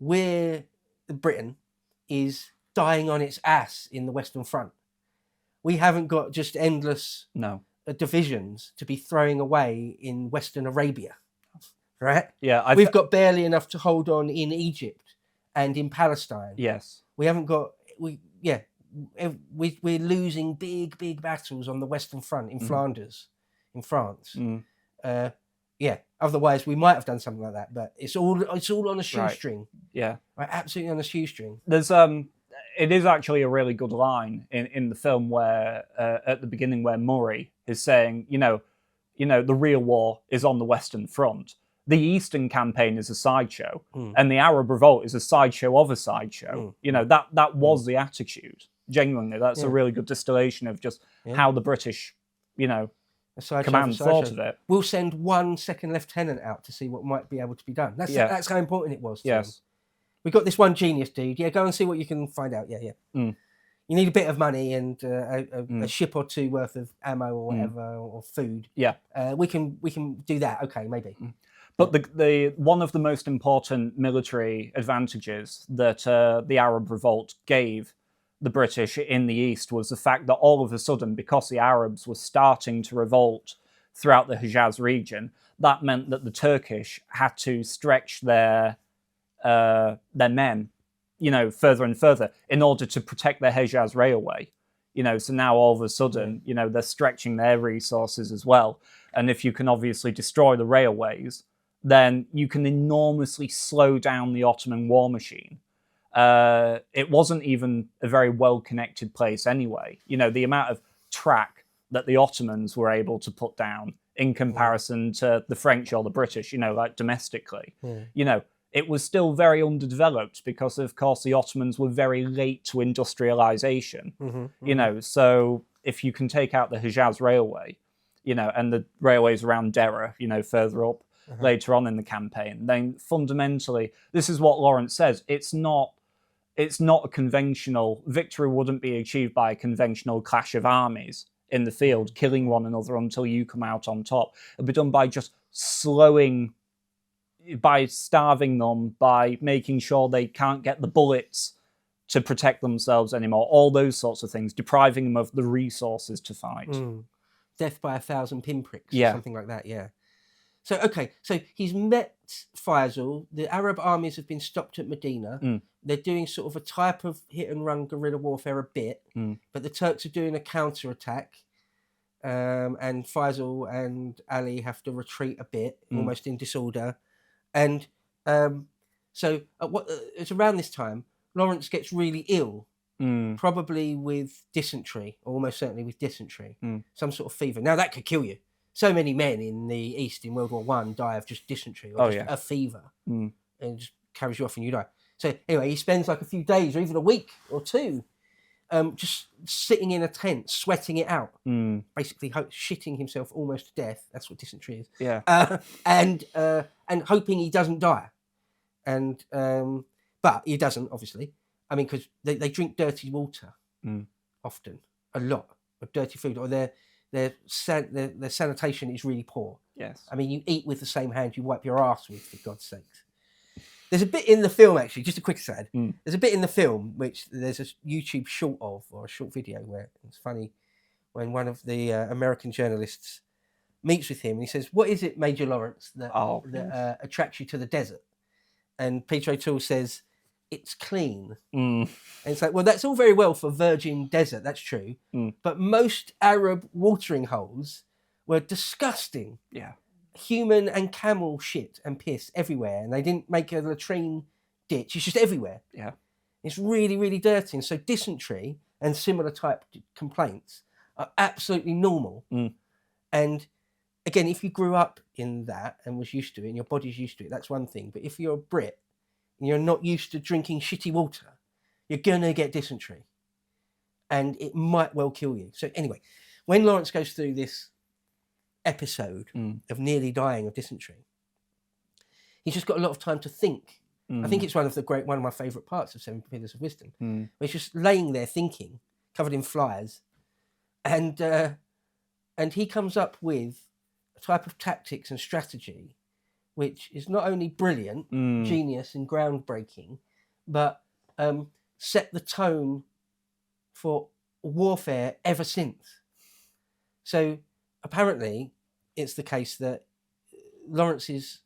Britain is dying on its ass in the Western Front. We haven't got just endless divisions to be throwing away in Western Arabia, right? Yeah, we've got barely enough to hold on in Egypt and in Palestine. Yes, we haven't got. We're losing big battles on the Western Front in Flanders, in France. Otherwise we might have done something like that, but it's all on a shoestring. Right. Yeah, right, absolutely on a shoestring. There's it is actually a really good line in the film where at the beginning where Murray is saying, the real war is on the Western Front. The Eastern campaign is a sideshow, and the Arab Revolt is a sideshow of a sideshow. That was the attitude. Genuinely, that's a really good distillation of just how the British, command thought of it. We'll send one second lieutenant out to see what might be able to be done. That's how important it was to them. We got this one genius dude. Yeah, go and see what you can find out. Yeah. You need a bit of money and a ship or two worth of ammo or whatever or food. Yeah, we can do that. Okay, maybe. But the one of the most important military advantages that the Arab Revolt gave the British in the East was the fact that all of a sudden, because the Arabs were starting to revolt throughout the Hejaz region, that meant that the Turkish had to stretch their men, further and further in order to protect the Hejaz railway. So now all of a sudden, they're stretching their resources as well. And if you can obviously destroy the railways, then you can enormously slow down the Ottoman war machine. It wasn't even a very well-connected place anyway. The amount of track that the Ottomans were able to put down in comparison to the French or the British, like domestically. It was still very underdeveloped because, of course, the Ottomans were very late to industrialization. So if you can take out the Hejaz railway, and the railways around Dera, further up later on in the campaign, then fundamentally, this is what Lawrence says, it's not a conventional victory. Wouldn't be achieved by a conventional clash of armies in the field, killing one another until you come out on top. It'll be done by just by starving them, by making sure they can't get the bullets to protect themselves anymore, all those sorts of things, depriving them of the resources to fight. Death by 1,000 pinpricks, or something like that, So he's met Faisal. The Arab armies have been stopped at Medina. They're doing sort of a type of hit-and-run guerrilla warfare a bit, but the Turks are doing a counter-attack, and Faisal and Ali have to retreat a bit, almost in disorder. And it's around this time, Lawrence gets really ill, probably with dysentery, or almost certainly with dysentery, some sort of fever. Now, that could kill you. So many men in the East in World War I die of just dysentery or a fever, and it just carries you off and you die. So anyway, he spends like a few days or even a week or two just sitting in a tent, sweating it out, basically shitting himself almost to death. That's what dysentery is. Yeah. And hoping he doesn't die. And but he doesn't, obviously. I mean, because they drink dirty water often, a lot of dirty food, or their sanitation is really poor. Yes. I mean, you eat with the same hand you wipe your ass with, for God's sakes. There's a bit in the film, actually, just a quick aside. There's a bit in the film which there's a YouTube short of, or a short video, where it's funny when one of the American journalists meets with him and he says, "What is it, Major Lawrence, that attracts you to the desert?" And Peter O'Toole says, "It's clean." And it's like, well, that's all very well for virgin desert, that's true. But most Arab watering holes were disgusting. Yeah. Human and camel shit and piss everywhere. And they didn't make a latrine ditch. It's just everywhere. Yeah. It's really, really dirty. And so dysentery and similar type complaints are absolutely normal. And again, if you grew up in that and was used to it and your body's used to it, that's one thing. But if you're a Brit and you're not used to drinking shitty water, you're going to get dysentery. And it might well kill you. So anyway, when Lawrence goes through this episode of nearly dying of dysentery, he's just got a lot of time to think. I think it's one of my favourite parts of Seven Pillars of Wisdom. Where he's just laying there thinking, covered in flies, and he comes up with a type of tactics and strategy which is not only brilliant, genius, and groundbreaking, but set the tone for warfare ever since. So apparently, it's the case that Lawrence's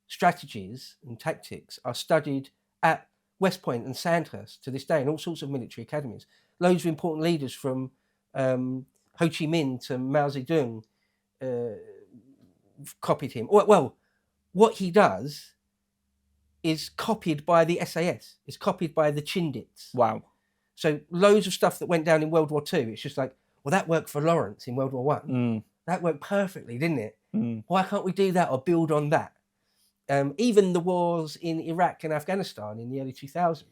strategies and tactics are studied at West Point and Sandhurst to this day, in all sorts of military academies. Loads of important leaders from Ho Chi Minh to Mao Zedong copied him. Well, what he does is copied by the SAS. It's copied by the Chindits. Wow. So loads of stuff that went down in World War II, it's just like, well, that worked for Lawrence in World War One. That worked perfectly, didn't it? Why can't we do that or build on that? Even the wars in Iraq and Afghanistan in the early 2000s,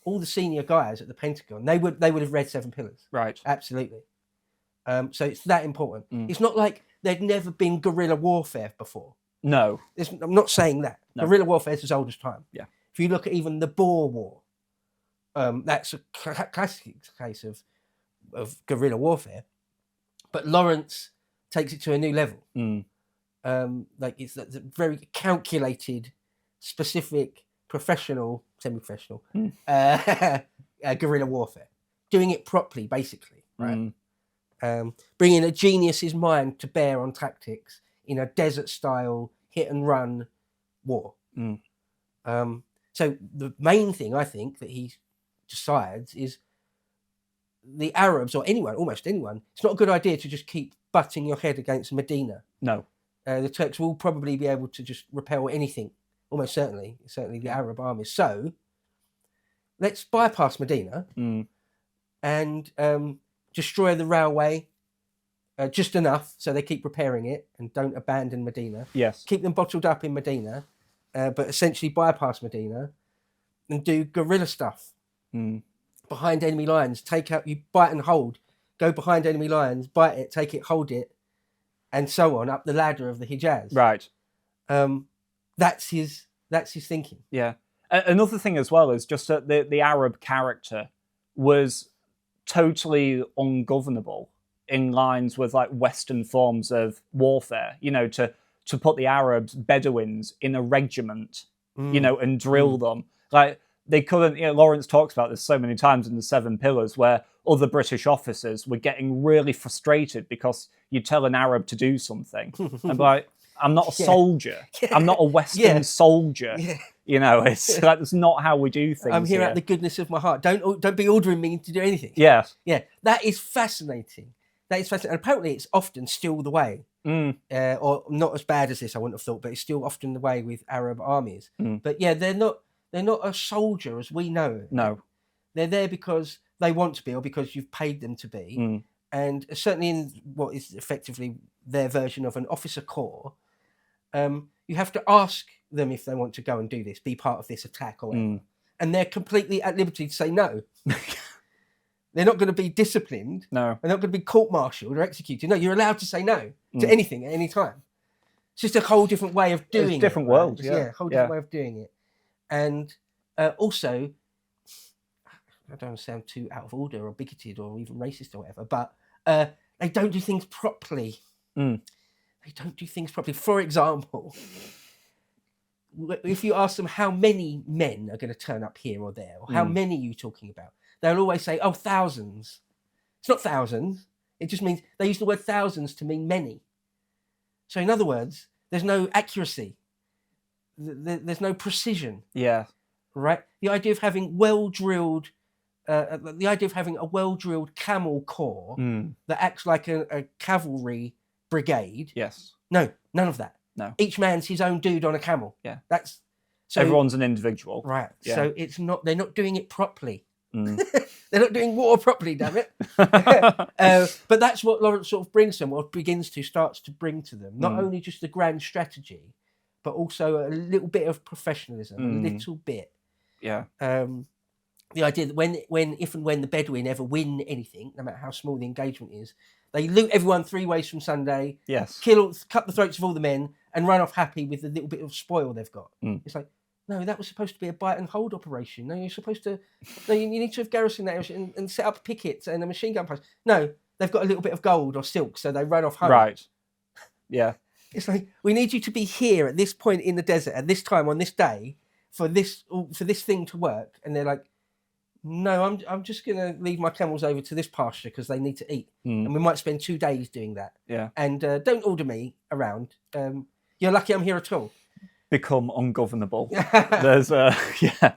all the senior guys at the Pentagon, they would have read Seven Pillars. Right. Absolutely. So it's that important. It's not like there'd never been guerrilla warfare before. No. I'm not saying that. No. Guerrilla warfare is as old as time. Yeah. If you look at even the Boer War, that's a classic case of guerrilla warfare. But Lawrence takes it to a new level. Like it's a very calculated, specific, professional, semi-professional guerrilla warfare. Doing it properly, basically, right? Bringing a genius's mind to bear on tactics in a desert-style hit-and-run war. So the main thing I think that he decides is the Arabs, or anyone, almost anyone, it's not a good idea to just keep butting your head against Medina. No. The Turks will probably be able to just repel anything, almost certainly the Arab armies. So let's bypass Medina and destroy the railway just enough so they keep repairing it and don't abandon Medina. Yes. Keep them bottled up in Medina, but essentially bypass Medina and do guerrilla stuff behind enemy lines. Take out, you bite and hold, go behind enemy lines, bite it, take it, hold it, and so on up the ladder of the Hijaz. Right. That's his thinking. Yeah. Another thing as well is just that the Arab character was totally ungovernable in lines with like Western forms of warfare. You know, to put the Arabs, Bedouins, in a regiment, you know, and drill them. Like they couldn't. You know, Lawrence talks about this so many times in the Seven Pillars, where other British officers were getting really frustrated because you tell an Arab to do something, and like, I'm not a soldier. I'm not a Western soldier. You know, it's like that's not how we do things. I'm here at the goodness of my heart. Don't be ordering me to do anything. Yes. Yeah, that is fascinating. That is fascinating. And apparently, it's often still the way, or not as bad as this, I wouldn't have thought, but it's still often the way with Arab armies. But yeah, they're not a soldier as we know. No, they're there because they want to be, or because you've paid them to be. And certainly in what is effectively their version of an officer corps, you have to ask them if they want to go and do this, be part of this attack or whatever. And they're completely at liberty to say no. They're not going to be disciplined. No. They're not going to be court-martialed or executed. No, you're allowed to say no to anything at any time. It's just a whole different way of doing it. It's a different world. Yeah, a whole different way of doing it. And also, I don't want to sound too out of order or bigoted or even racist or whatever, but they don't do things properly. They don't do things properly. For example, if you ask them how many men are going to turn up here or there, or how many are you talking about, they'll always say, oh, thousands. It's not thousands. It just means they use the word thousands to mean many. So in other words, there's no accuracy. There's no precision. Yeah. Right? The idea of having well-drilled, the idea of having a well-drilled camel corps that acts like a cavalry brigade. Yes. No, none of that. No. Each man's his own dude on a camel. Yeah. That's so everyone's an individual. Right. Yeah. So it's not. They're not doing it properly. They're not doing war properly. Damn it. But that's what Lawrence sort of brings them, or starts to bring to them. Not only just the grand strategy, but also a little bit of professionalism. A little bit. Yeah. The idea that if and when the Bedouin ever win anything, no matter how small the engagement is, they loot everyone 3 ways from Sunday. Yes. Cut the throats of all the men, and run off happy with the little bit of spoil they've got. It's like, no, that was supposed to be a bite and hold operation. No, you're supposed to. No, you need to have garrisoned that and set up pickets and a machine gun post. No, they've got a little bit of gold or silk, so they run off home. Right. Yeah. It's like, we need you to be here at this point in the desert at this time on this day for this thing to work. And they're like, no, I'm just going to leave my camels over to this pasture because they need to eat. And we might spend 2 days doing that. Yeah. And don't order me around. You're lucky I'm here at all. Become ungovernable. There's yeah.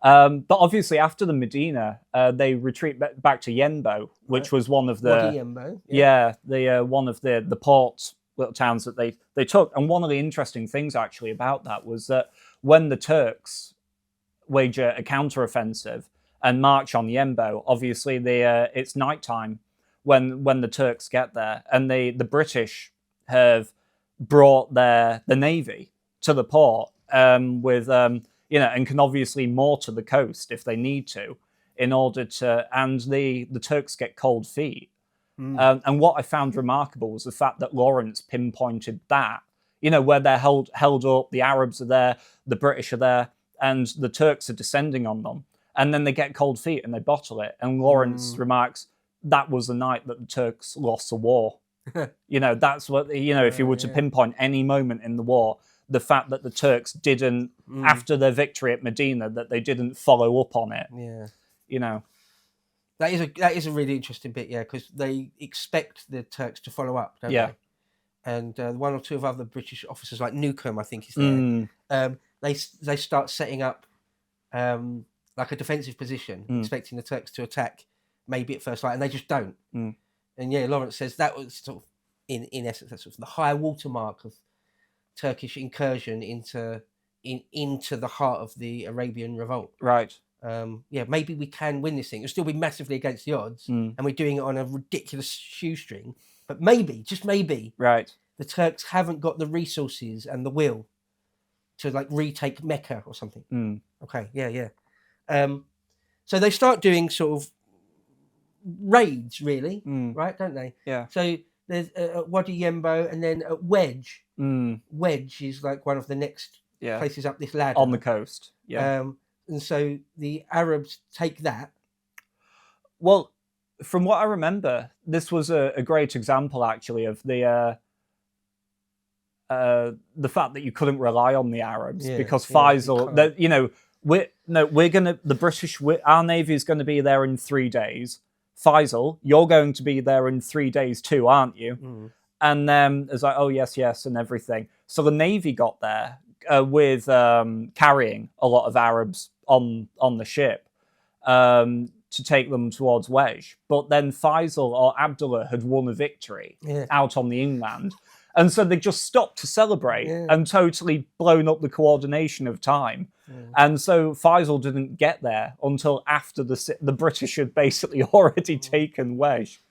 But obviously after the Medina, they retreat back to Yenbo, which was one of the Yenbo, one of the port little towns that they took. And one of the interesting things actually about that was that when the Turks wage a counteroffensive and march on Yenbo, obviously it's nighttime when the Turks get there, and the British have brought the navy to the port with and can obviously moor to the coast if they need to, in order to, and the Turks get cold feet. And what I found remarkable was the fact that Lawrence pinpointed that, where they're held up, the Arabs are there, the British are there, and the Turks are descending on them. And then they get cold feet and they bottle it. And Lawrence remarks, that was the night that the Turks lost the war. That's what, if you were to pinpoint any moment in the war, the fact that the Turks didn't, after their victory at Medina, that they didn't follow up on it. Yeah. That is a really interesting bit, because they expect the Turks to follow up, don't they? And one or two of other British officers, like Newcomb, I think is there, they start setting up like a defensive position, expecting the Turks to attack, maybe at first light, and they just don't. And Lawrence says that was sort of, in essence, that's sort of the high watermark of Turkish incursion into the heart of the Arabian Revolt. Right. Maybe we can win this thing. It'll still be massively against the odds, and we're doing it on a ridiculous shoestring. But maybe, just maybe, right, the Turks haven't got the resources and the will to like retake Mecca or something. Okay, yeah. So they start doing sort of raids, really, right? Don't they? Yeah. So there's Wadi Yenbo, and then Wedge. Wedge is like one of the next places up this ladder on the coast. Yeah. And so the Arabs take that. Well, from what I remember, this was a great example, actually, of the fact that you couldn't rely on the Arabs because Faisal, our navy is going to be there in 3 days. Faisal, you're going to be there in 3 days too, aren't you? And then it's like, oh yes, and everything. So the navy got there with carrying a lot of Arabs on the ship to take them towards Wedge. But then Faisal or Abdullah had won a victory out on the inland. And so they just stopped to celebrate and totally blown up the coordination of time. And so Faisal didn't get there until after the British had basically already taken Wedge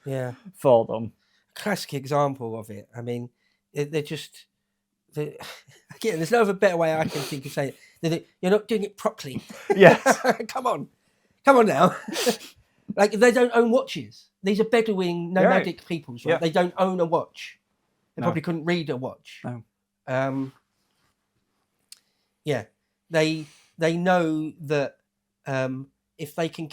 for them. Classic example of it. I mean, again, there's no other better way I can think of saying it. You're not doing it properly. Yes. Come on now. Like, they don't own watches. These are Bedouin nomadic peoples, right? They don't own a watch. They probably couldn't read a watch. No. They know that if they can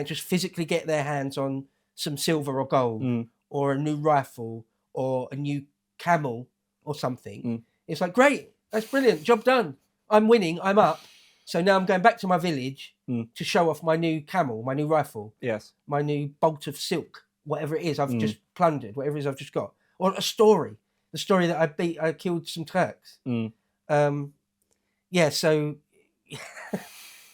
just physically get their hands on some silver or gold or a new rifle or a new camel or something, it's like, great, that's brilliant, job done. I'm winning, I'm up. So now I'm going back to my village to show off my new camel, my new rifle, my new bolt of silk, whatever it is I've just plundered, whatever it is I've just got. Or a story. The story that I killed some Turks. So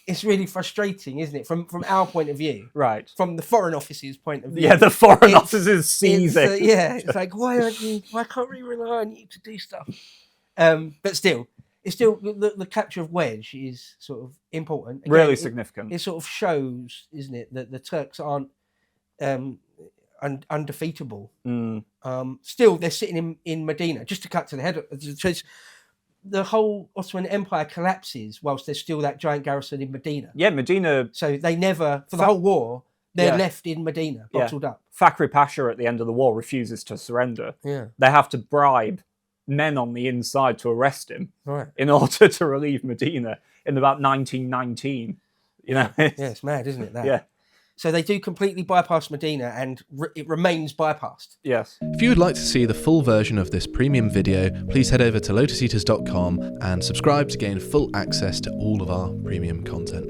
it's really frustrating, isn't it? From our point of view. Right. From the Foreign Office's point of view. Yeah, the Foreign Office is seething. It's like, why can't we rely on you to do stuff? But still, the capture of Wedge is sort of important. Again, really significant. It sort of shows, isn't it, that the Turks aren't undefeatable. Still, they're sitting in Medina. Just to cut to the head, the whole Ottoman Empire collapses whilst there's still that giant garrison in Medina. Yeah, Medina. So they never, for the whole war, they're left in Medina, bottled up. Fakhri Pasha at the end of the war refuses to surrender. Yeah. They have to bribe men on the inside to arrest him in order to relieve Medina in about 1919. Yeah, it's mad, isn't it? That? Yeah. So they do completely bypass Medina, and it remains bypassed. Yes. If you would like to see the full version of this premium video, please head over to lotuseaters.com and subscribe to gain full access to all of our premium content.